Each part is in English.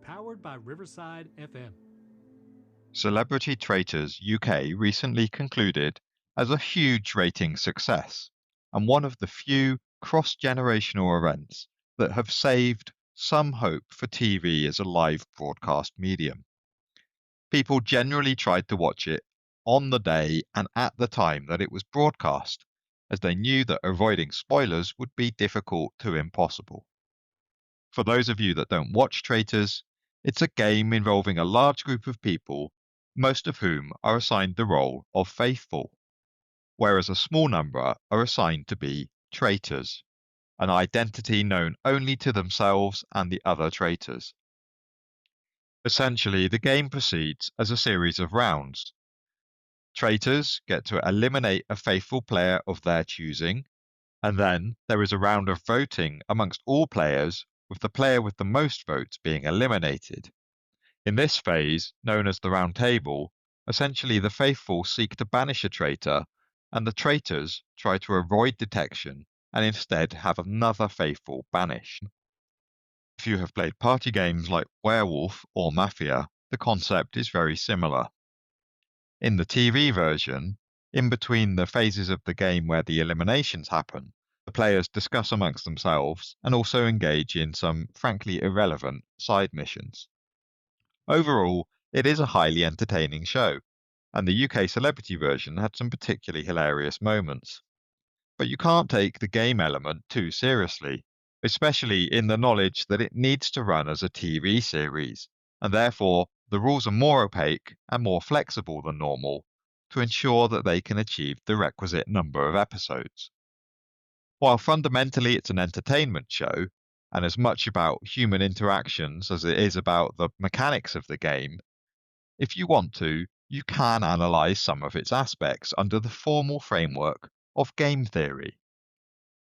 Powered by Riverside FM. Celebrity Traitors UK recently concluded as a huge rating success and one of the few cross-generational events that have saved some hope for TV as a live broadcast medium. People generally tried to watch it on the day and at the time that it was broadcast, as they knew that avoiding spoilers would be difficult to impossible. For those of you that don't watch Traitors, it's a game involving a large group of people, most of whom are assigned the role of faithful, whereas a small number are assigned to be traitors, an identity known only to themselves and the other traitors. Essentially, the game proceeds as a series of rounds. Traitors get to eliminate a faithful player of their choosing, and then there is a round of voting amongst all players, with the player with the most votes being eliminated. In this phase, known as the Round Table, essentially the faithful seek to banish a traitor, and the traitors try to avoid detection and instead have another faithful banished. If you have played party games like Werewolf or Mafia, the concept is very similar. In the TV version, in between the phases of the game where the eliminations happen, the players discuss amongst themselves and also engage in some frankly irrelevant side missions. Overall, it is a highly entertaining show, and the UK celebrity version had some particularly hilarious moments. But you can't take the game element too seriously, especially in the knowledge that it needs to run as a TV series, and therefore the rules are more opaque and more flexible than normal to ensure that they can achieve the requisite number of episodes. While fundamentally it's an entertainment show, and as much about human interactions as it is about the mechanics of the game, if you want to, you can analyze some of its aspects under the formal framework of game theory.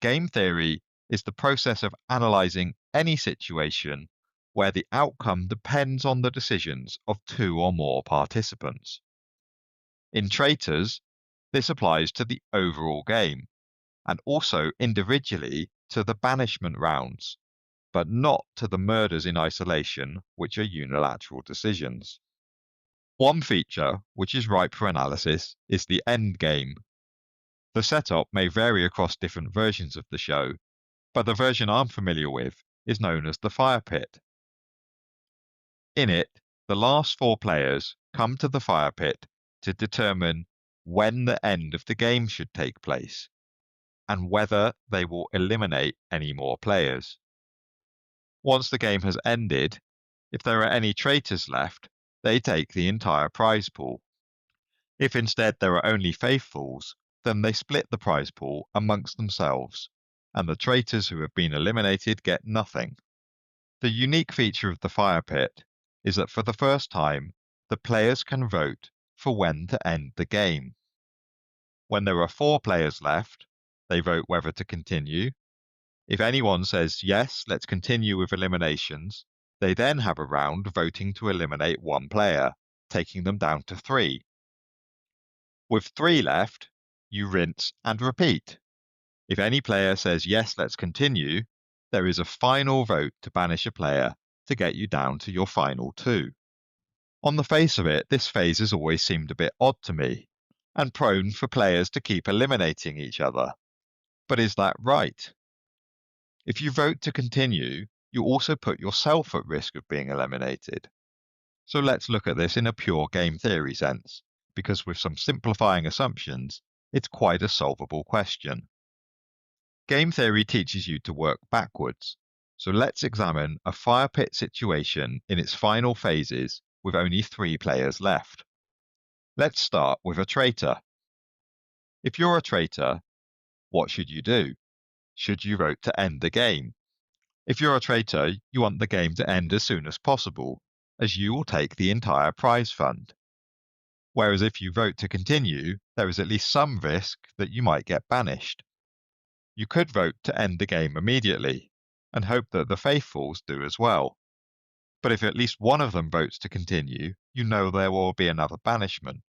Game theory is the process of analyzing any situation where the outcome depends on the decisions of two or more participants. In Traitors, this applies to the overall game, and also individually to the banishment rounds, but not to the murders in isolation, which are unilateral decisions. One feature, which is ripe for analysis, is the end game. The setup may vary across different versions of the show, but the version I'm familiar with is known as the Fire Pit. In it, the last four players come to the fire pit to determine when the end of the game should take place, and whether they will eliminate any more players. Once the game has ended, if there are any traitors left, they take the entire prize pool. If instead there are only faithfuls, then they split the prize pool amongst themselves, and the traitors who have been eliminated get nothing. The unique feature of the fire pit is that for the first time, the players can vote for when to end the game. When there are four players left, they vote whether to continue. If anyone says, yes, let's continue with eliminations, they then have a round voting to eliminate one player, taking them down to three. With three left, you rinse and repeat. If any player says, yes, let's continue, there is a final vote to banish a player to get you down to your final two. On the face of it, this phase has always seemed a bit odd to me, and prone for players to keep eliminating each other. But is that right? If you vote to continue, you also put yourself at risk of being eliminated. So let's look at this in a pure game theory sense, because with some simplifying assumptions, it's quite a solvable question. Game theory teaches you to work backwards, so let's examine a fire pit situation in its final phases with only three players left. Let's start with a traitor. If you're a traitor, what should you do? Should you vote to end the game? If you're a traitor, you want the game to end as soon as possible, as you will take the entire prize fund. Whereas if you vote to continue, there is at least some risk that you might get banished. You could vote to end the game immediately, and hope that the faithfuls do as well. But if at least one of them votes to continue, you know there will be another banishment,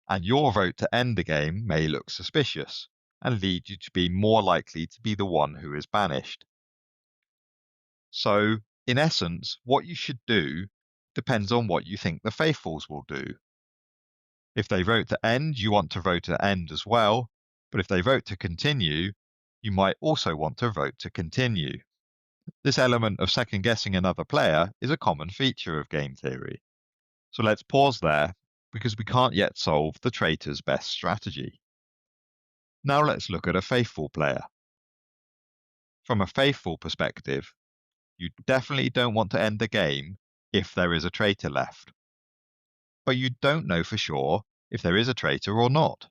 and your vote to end the game may look suspicious, and lead you to be more likely to be the one who is banished. So, In essence, what you should do depends on what you think the faithfuls will do. If they vote to end, you want to vote to end as well, but if they vote to continue, you might also want to vote to continue. This element of second guessing another player is a common feature of game theory. So let's pause there, because we can't yet solve the traitor's best strategy. Now let's look at a faithful player. From a faithful perspective, you definitely don't want to end the game if there is a traitor left. But you don't know for sure if there is a traitor or not.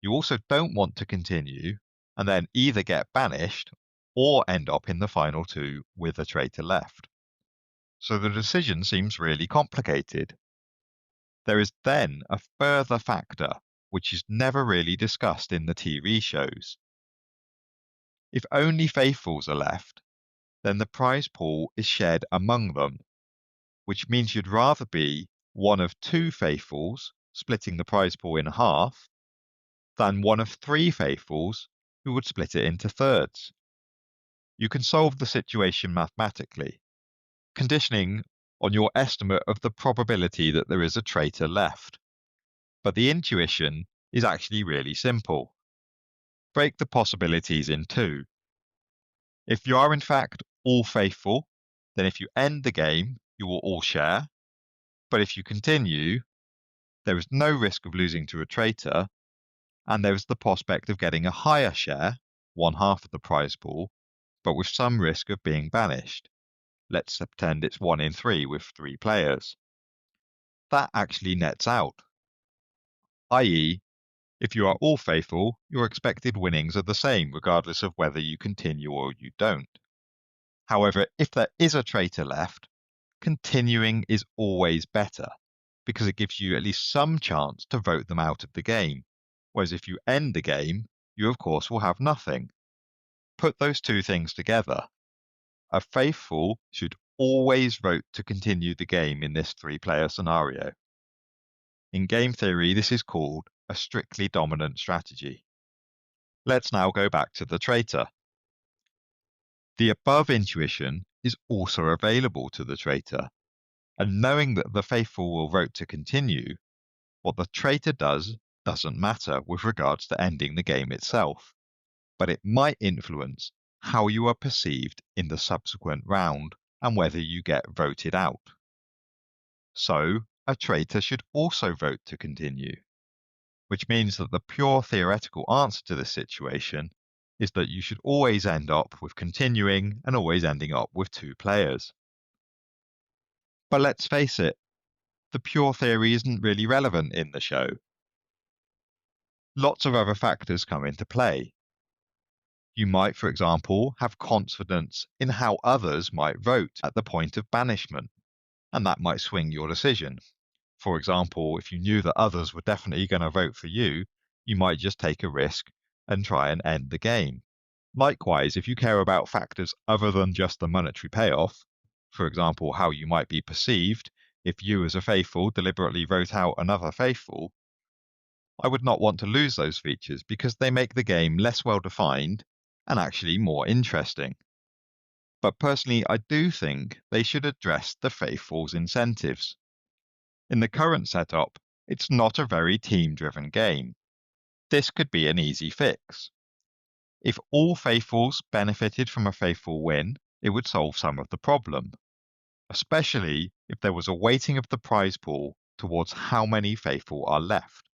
You also don't want to continue and then either get banished or end up in the final two with a traitor left. So the decision seems really complicated. There is then a further factor which is never really discussed in the TV shows. If only faithfuls are left, then the prize pool is shared among them, which means you'd rather be one of two faithfuls splitting the prize pool in half than one of three faithfuls who would split it into thirds. You can solve the situation mathematically, conditioning on your estimate of the probability that there is a traitor left. But the intuition is actually really simple. Break the possibilities in two. If you are in fact all faithful, then if you end the game, you will all share. But if you continue, there is no risk of losing to a traitor, and there is the prospect of getting a higher share, 1/2 of the prize pool, but with some risk of being banished. Let's pretend it's 1 in 3 with 3 players. That actually nets out, i.e., if you are all faithful, your expected winnings are the same regardless of whether you continue or you don't. However, if there is a traitor left, continuing is always better, because it gives you at least some chance to vote them out of the game, whereas if you end the game, you of course will have nothing. Put those two things together. A faithful should always vote to continue the game in this 3-player scenario. In game theory, this is called a strictly dominant strategy. Let's now go back to the traitor. The above intuition is also available to the traitor, and knowing that the faithful will vote to continue, what the traitor does doesn't matter with regards to ending the game itself, but it might influence how you are perceived in the subsequent round and whether you get voted out. So, a traitor should also vote to continue, which means that the pure theoretical answer to this situation is that you should always end up with continuing and always ending up with 2 players. But let's face it, the pure theory isn't really relevant in the show. Lots of other factors come into play. You might, for example, have confidence in how others might vote at the point of banishment, and that might swing your decision. For example, if you knew that others were definitely going to vote for you, you might just take a risk and try and end the game. Likewise, if you care about factors other than just the monetary payoff, for example, how you might be perceived if you as a faithful deliberately vote out another faithful, I would not want to lose those features because they make the game less well defined and actually more interesting. But personally, I do think they should address the faithful's incentives. In the current setup, it's not a very team-driven game. This could be an easy fix. If all faithfuls benefited from a faithful win, it would solve some of the problem, especially if there was a weighting of the prize pool towards how many faithful are left.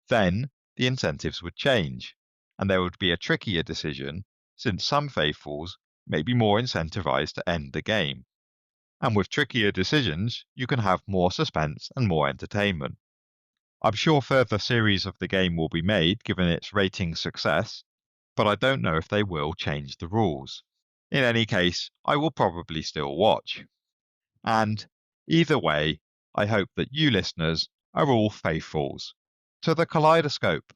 Then the incentives would change, and there would be a trickier decision since some faithfuls may be more incentivized to end the game. And with trickier decisions, you can have more suspense and more entertainment. I'm sure further series of the game will be made given its rating success, but I don't know if they will change the rules. In any case, I will probably still watch. And either way, I hope that you listeners are all faithfuls. To the kaleidoscope!